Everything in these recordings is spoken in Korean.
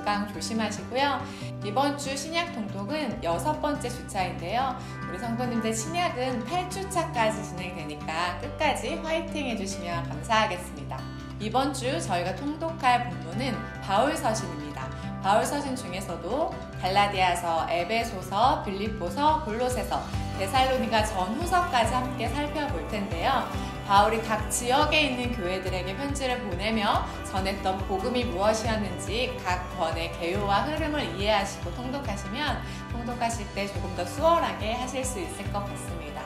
건강 조심하시고요. 이번 주 신약 통독은 6번째 주차인데요. 우리 성도님들 신약은 8주차까지 진행되니까 끝까지 화이팅 해주시면 감사하겠습니다. 이번 주 저희가 통독할 본문은 바울서신입니다. 바울서신 중에서도 갈라디아서, 에베소서, 빌립보서, 골로새서, 데살로니가 전후서까지 함께 살펴볼 텐데요. 바울이 각 지역에 있는 교회들에게 편지를 보내며 전했던 복음이 무엇이었는지 각 권의 개요와 흐름을 이해하시고 통독하시면 통독하실 때 조금 더 수월하게 하실 수 있을 것 같습니다.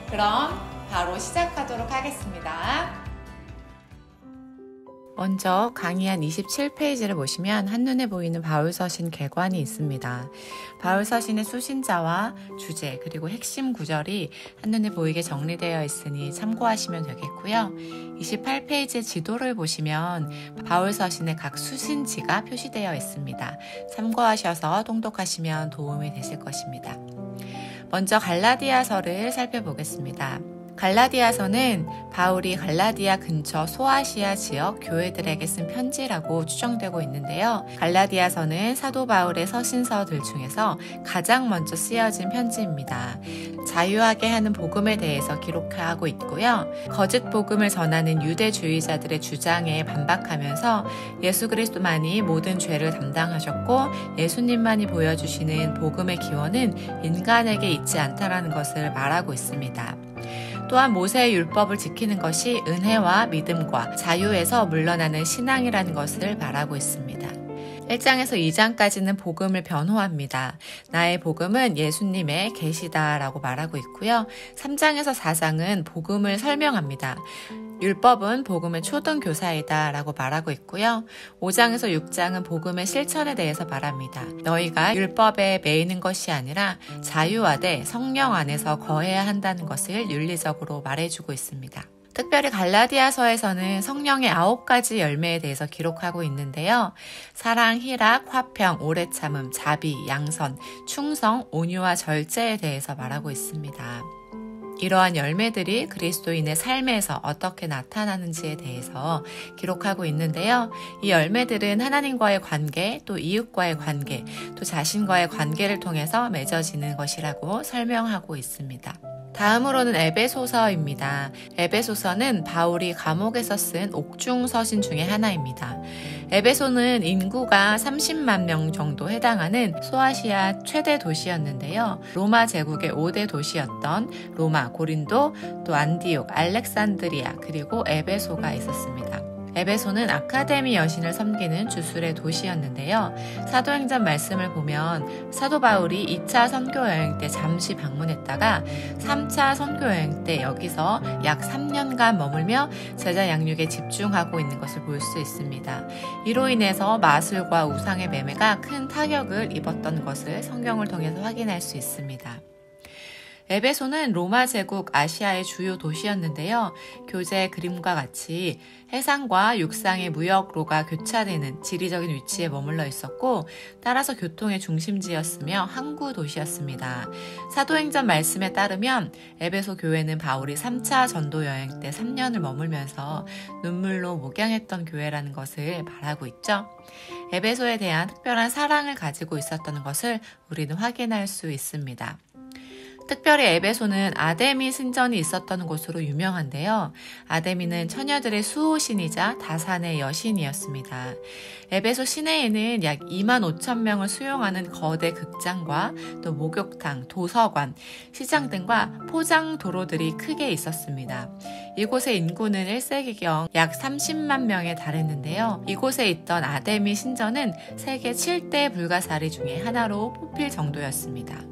그럼 바로 시작하도록 하겠습니다. 먼저 강의 27페이지를 보시면 한눈에 보이는 바울서신 개관이 있습니다. 바울서신의 수신자와 주제 그리고 핵심 구절이 한눈에 보이게 정리되어 있으니 참고하시면 되겠고요. 28페이지 지도를 보시면 바울서신의 각 수신지가 표시되어 있습니다. 참고하셔서 통독하시면 도움이 되실 것입니다. 먼저 갈라디아서를 살펴보겠습니다. 갈라디아서는 바울이 갈라디아 근처 소아시아 지역 교회들에게 쓴 편지라고 추정되고 있는데요. 갈라디아서는 사도 바울의 서신서들 중에서 가장 먼저 쓰여진 편지입니다. 자유하게 하는 복음에 대해서 기록하고 있고요. 거짓 복음을 전하는 유대주의자들의 주장에 반박하면서 예수 그리스도만이 모든 죄를 담당하셨고 예수님만이 보여주시는 복음의 기원은 인간에게 있지 않다라는 것을 말하고 있습니다. 또한 모세의 율법을 지키는 것이 은혜와 믿음과 자유에서 물러나는 신앙이라는 것을 말하고 있습니다. 1장에서 2장까지는 복음을 변호합니다. 나의 복음은 예수님의 계시다라고 말하고 있고요. 3장에서 4장은 복음을 설명합니다. 율법은 복음의 초등교사이다 라고 말하고 있고요. 5장에서 6장은 복음의 실천에 대해서 말합니다. 너희가 율법에 매이는 것이 아니라 자유하되 성령 안에서 거해야 한다는 것을 윤리적으로 말해주고 있습니다. 특별히 갈라디아서에서는 성령의 9가지 열매에 대해서 기록하고 있는데요. 사랑, 희락, 화평, 오래 참음, 자비, 양선, 충성, 온유와 절제에 대해서 말하고 있습니다. 이러한 열매들이 그리스도인의 삶에서 어떻게 나타나는지에 대해서 기록하고 있는데요. 이 열매들은 하나님과의 관계, 또 이웃과의 관계, 또 자신과의 관계를 통해서 맺어지는 것이라고 설명하고 있습니다. 다음으로는 에베소서입니다. 에베소서는 바울이 감옥에서 쓴 옥중서신 중에 하나입니다. 에베소는 인구가 30만 명 정도 해당하는 소아시아 최대 도시였는데요. 로마 제국의 5대 도시였던 로마, 고린도, 또 안디옥, 알렉산드리아, 그리고 에베소가 있었습니다. 에베소는 아카데미 여신을 섬기는 주술의 도시였는데요. 사도행전 말씀을 보면 사도 바울이 2차 선교 여행 때 잠시 방문했다가 3차 선교 여행 때 여기서 약 3년간 머물며 제자 양육에 집중하고 있는 것을 볼 수 있습니다. 이로 인해서 마술과 우상의 매매가 큰 타격을 입었던 것을 성경을 통해서 확인할 수 있습니다. 에베소는 로마 제국 아시아의 주요 도시였는데요. 교재의 그림과 같이 해상과 육상의 무역로가 교차되는 지리적인 위치에 머물러 있었고 따라서 교통의 중심지였으며 항구 도시였습니다. 사도행전 말씀에 따르면 에베소 교회는 바울이 3차 전도 여행 때 3년을 머물면서 눈물로 목양했던 교회라는 것을 말하고 있죠. 에베소에 대한 특별한 사랑을 가지고 있었던 것을 우리는 확인할 수 있습니다. 특별히 에베소는 아데미 신전이 있었던 곳으로 유명한데요. 아데미는 처녀들의 수호신이자 다산의 여신이었습니다. 에베소 시내에는 약 2만 5천 명을 수용하는 거대 극장과 또 목욕탕, 도서관, 시장 등과 포장 도로들이 크게 있었습니다. 이곳의 인구는 1세기경 약 30만 명에 달했는데요. 이곳에 있던 아데미 신전은 세계 7대 불가사리 중에 하나로 뽑힐 정도였습니다.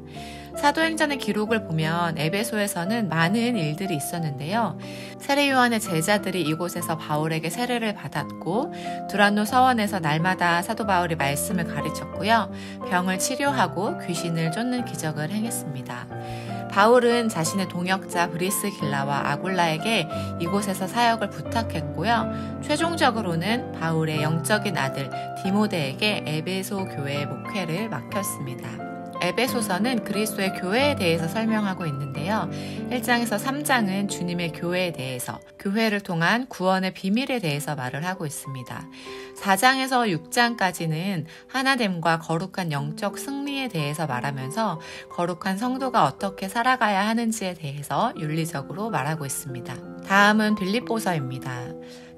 사도행전의 기록을 보면 에베소에서는 많은 일들이 있었는데요. 세례 요한의 제자들이 이곳에서 바울에게 세례를 받았고 두란노 서원에서 날마다 사도 바울이 말씀을 가르쳤고요. 병을 치료하고 귀신을 쫓는 기적을 행했습니다. 바울은 자신의 동역자 브리스길라와 아굴라에게 이곳에서 사역을 부탁했고요. 최종적으로는 바울의 영적인 아들 디모데에게 에베소 교회의 목회를 맡겼습니다. 에베소서는 그리스도의 교회에 대해서 설명하고 있는데요. 1장에서 3장은 주님의 교회에 대해서, 교회를 통한 구원의 비밀에 대해서 말을 하고 있습니다. 4장에서 6장까지는 하나됨과 거룩한 영적 승리에 대해서 말하면서 거룩한 성도가 어떻게 살아가야 하는지에 대해서 윤리적으로 말하고 있습니다. 다음은 빌립보서입니다.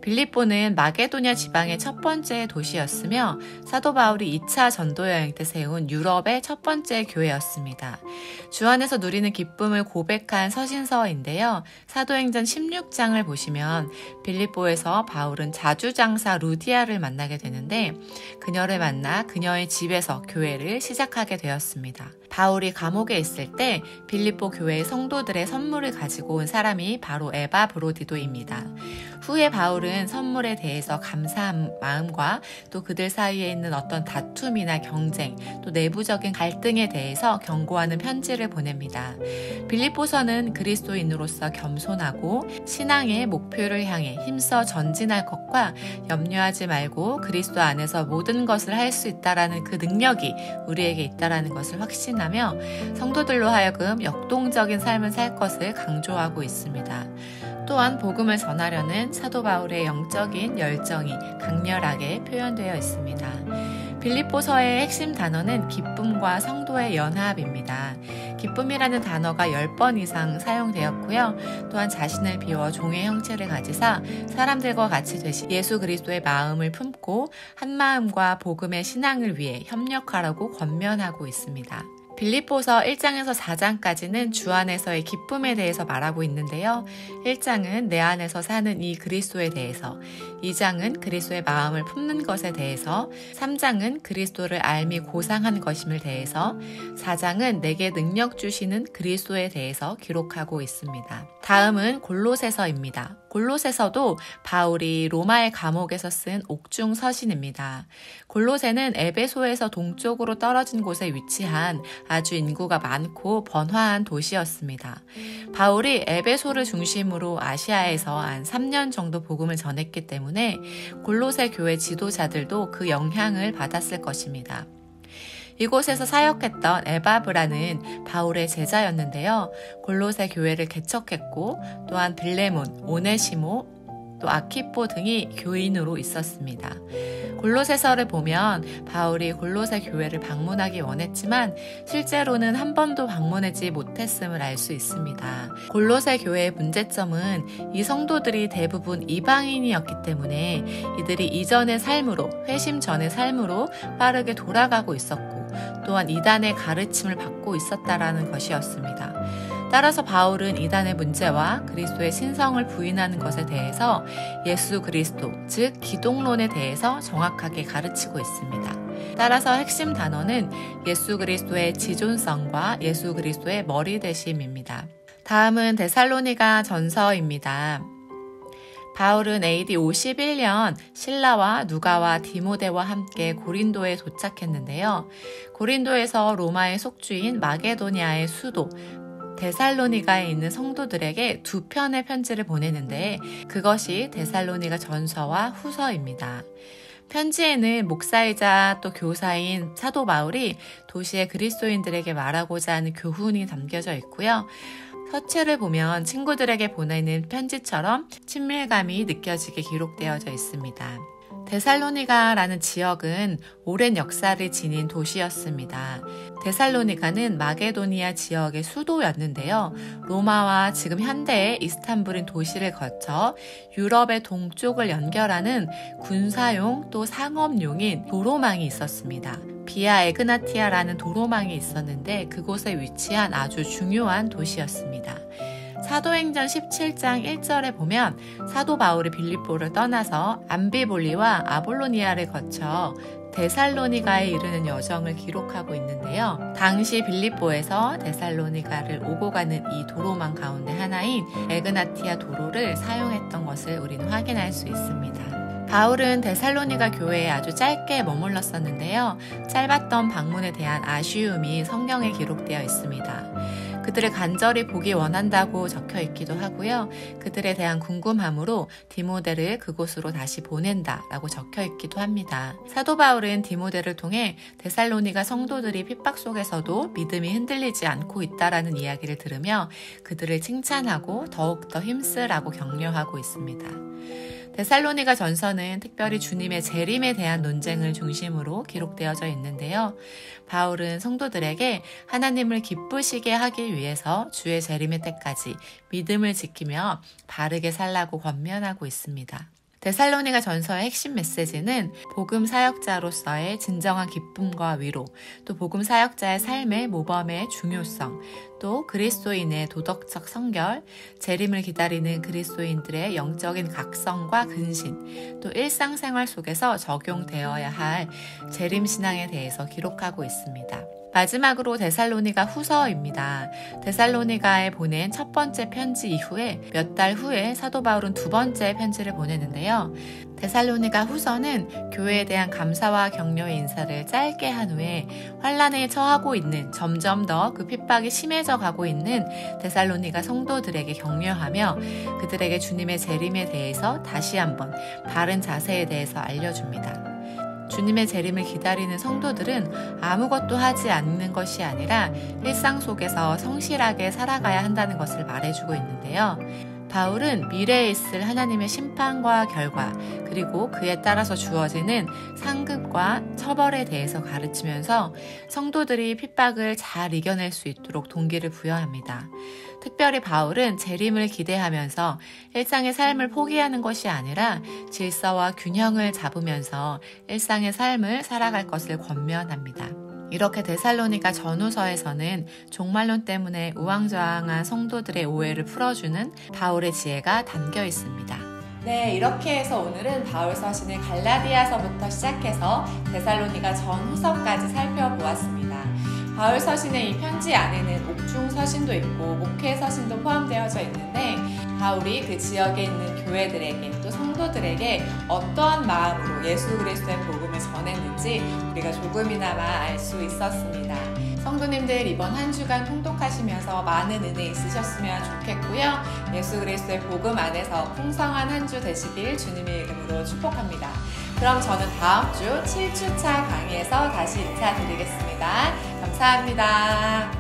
빌립보는 마게도냐 지방의 첫 번째 도시였으며 사도 바울이 2차 전도 여행 때 세운 유럽의 첫 번째 교회였습니다. 주 안에서 누리는 기쁨을 고백한 서신서인데요. 사도행전 16장을 보시면 빌립보에서 바울은 자주장사 루디아를 만나게 되는데 그녀를 만나 그녀의 집에서 교회를 시작하게 되었습니다. 바울이 감옥에 있을 때 빌립보 교회의 성도들의 선물을 가지고 온 사람이 바로 에바 브로디도입니다. 후에 바울은 선물에 대해서 감사한 마음과 또 그들 사이에 있는 어떤 다툼이나 경쟁, 또 내부적인 갈등에 대해서 경고하는 편지를 보냅니다. 빌립보서는 그리스도인으로서 겸손하고 신앙의 목표를 향해 힘써 전진할 것과 염려하지 말고 그리스도 안에서 모든 것을 할 수 있다라는 그 능력이 우리에게 있다라는 것을 확신하며 성도들로 하여금 역동적인 삶을 살 것을 강조하고 있습니다. 또한 복음을 전하려는 사도 바울의 영적인 열정이 강렬하게 표현되어 있습니다. 빌립보서의 핵심 단어는 기쁨과 성도의 연합입니다. 기쁨이라는 단어가 10번 이상 사용되었고요. 또한 자신을 비워 종의 형체를 가지사 사람들과 같이 되신 예수 그리스도의 마음을 품고 한 마음과 복음의 신앙을 위해 협력하라고 권면하고 있습니다. 빌립보서 1장에서 4장까지는 주 안에서의 기쁨에 대해서 말하고 있는데요. 1장은 내 안에서 사는 이 그리스도에 대해서, 2장은 그리스도의 마음을 품는 것에 대해서, 3장은 그리스도를 알미 고상한 것임을 대해서, 4장은 내게 능력 주시는 그리스도에 대해서 기록하고 있습니다. 다음은 골로새서입니다. 골로새서도 바울이 로마의 감옥에서 쓴 옥중 서신입니다. 골로새는 에베소에서 동쪽으로 떨어진 곳에 위치한 아주 인구가 많고 번화한 도시였습니다. 바울이 에베소를 중심으로 아시아에서 한 3년 정도 복음을 전했기 때문에 골로새 교회 지도자들도 그 영향을 받았을 것입니다. 이곳에서 사역했던 에바브라는 바울의 제자였는데요. 골로새 교회를 개척했고 또한 빌레몬, 오네시모, 또 아키포 등이 교인으로 있었습니다. 골로새서를 보면 바울이 골로새 교회를 방문하기 원했지만 실제로는 한 번도 방문하지 못했음을 알 수 있습니다. 골로새 교회의 문제점은 이 성도들이 대부분 이방인이었기 때문에 이들이 이전의 삶으로, 회심 전의 삶으로 빠르게 돌아가고 있었고 또한 이단의 가르침을 받고 있었다라는 것이었습니다. 따라서 바울은 이단의 문제와 그리스도의 신성을 부인하는 것에 대해서 예수 그리스도, 즉 기독론에 대해서 정확하게 가르치고 있습니다. 따라서 핵심 단어는 예수 그리스도의 지존성과 예수 그리스도의 머리 되심입니다. 다음은 데살로니가 전서입니다. 바울은 AD 51년 실라와 누가와 디모데와 함께 고린도에 도착했는데요. 고린도에서 로마의 속주인 마게도니아의 수도 데살로니가에 있는 성도들에게 2편의 편지를 보내는데 그것이 데살로니가 전서와 후서입니다. 편지에는 목사이자 또 교사인 사도 바울이 도시의 그리스도인들에게 말하고자 하는 교훈이 담겨져 있고요. 서체를 보면 친구들에게 보내는 편지처럼 친밀감이 느껴지게 기록되어져 있습니다. 데살로니가라는 지역은 오랜 역사를 지닌 도시였습니다. 데살로니가는 마게도니아 지역의 수도였는데요. 로마와 지금 현대의 이스탄불인 도시를 거쳐 유럽의 동쪽을 연결하는 군사용 또 상업용인 도로망이 있었습니다. 비아 에그나티아라는 도로망이 있었는데 그곳에 위치한 아주 중요한 도시였습니다. 사도행전 17장 1절에 보면 사도 바울이 빌립보를 떠나서 암비볼리와 아볼로니아를 거쳐 데살로니가에 이르는 여정을 기록하고 있는데요. 당시 빌립보에서 데살로니가를 오고 가는 이 도로망 가운데 하나인 에그나티아 도로를 사용했던 것을 우리는 확인할 수 있습니다. 바울은 데살로니가 교회에 아주 짧게 머물렀었는데요. 짧았던 방문에 대한 아쉬움이 성경에 기록되어 있습니다. 그들을 간절히 보기 원한다고 적혀 있기도 하고요. 그들에 대한 궁금함으로 디모데를 그곳으로 다시 보낸다라고 적혀 있기도 합니다. 사도 바울은 디모데를 통해 데살로니가 성도들이 핍박 속에서도 믿음이 흔들리지 않고 있다라는 이야기를 들으며 그들을 칭찬하고 더욱더 힘쓰라고 격려하고 있습니다. 데살로니가 전서는 특별히 주님의 재림에 대한 논쟁을 중심으로 기록되어져 있는데요. 바울은 성도들에게 하나님을 기쁘시게 하기 위해서 주의 재림의 때까지 믿음을 지키며 바르게 살라고 권면하고 있습니다. 데살로니가 전서의 핵심 메시지는 복음 사역자로서의 진정한 기쁨과 위로, 또 복음 사역자의 삶의 모범의 중요성, 또 그리스도인의 도덕적 성결, 재림을 기다리는 그리스도인들의 영적인 각성과 근신, 또 일상생활 속에서 적용되어야 할 재림 신앙에 대해서 기록하고 있습니다. 마지막으로 데살로니가 후서입니다. 데살로니가에 보낸 첫 번째 편지 이후에 몇 달 후에 사도 바울은 두 번째 편지를 보내는데요. 데살로니가 후서는 교회에 대한 감사와 격려의 인사를 짧게 한 후에 환란에 처하고 있는, 점점 더 그 핍박이 심해져 가고 있는 데살로니가 성도들에게 격려하며 그들에게 주님의 재림에 대해서 다시 한번 바른 자세에 대해서 알려줍니다. 주님의 재림을 기다리는 성도들은 아무것도 하지 않는 것이 아니라 일상 속에서 성실하게 살아가야 한다는 것을 말해주고 있는데요. 바울은 미래에 있을 하나님의 심판과 결과, 그리고 그에 따라서 주어지는 상급과 처벌에 대해서 가르치면서 성도들이 핍박을 잘 이겨낼 수 있도록 동기를 부여합니다. 특별히 바울은 재림을 기대하면서 일상의 삶을 포기하는 것이 아니라 질서와 균형을 잡으면서 일상의 삶을 살아갈 것을 권면합니다. 이렇게 데살로니가 전후서에서는 종말론 때문에 우왕좌왕한 성도들의 오해를 풀어주는 바울의 지혜가 담겨 있습니다. 네, 이렇게 해서 오늘은 바울 서신의 갈라디아서부터 시작해서 데살로니가 전후서까지 살펴보았습니다. 바울 서신의 이 편지 안에는 옥중 서신도 있고 목회 서신도 포함되어져 있는데 바울이 그 지역에 있는 교회들에게 또 성도들에게 어떠한 마음으로 예수 그리스도의 복음을 전했는지 우리가 조금이나마 알 수 있었습니다. 성도님들 이번 한 주간 통독하시면서 많은 은혜 있으셨으면 좋겠고요. 예수 그리스도의 복음 안에서 풍성한 한 주 되시길 주님의 이름으로 축복합니다. 그럼 저는 다음 주 7주차 강의에서 다시 인사드리겠습니다. 감사합니다.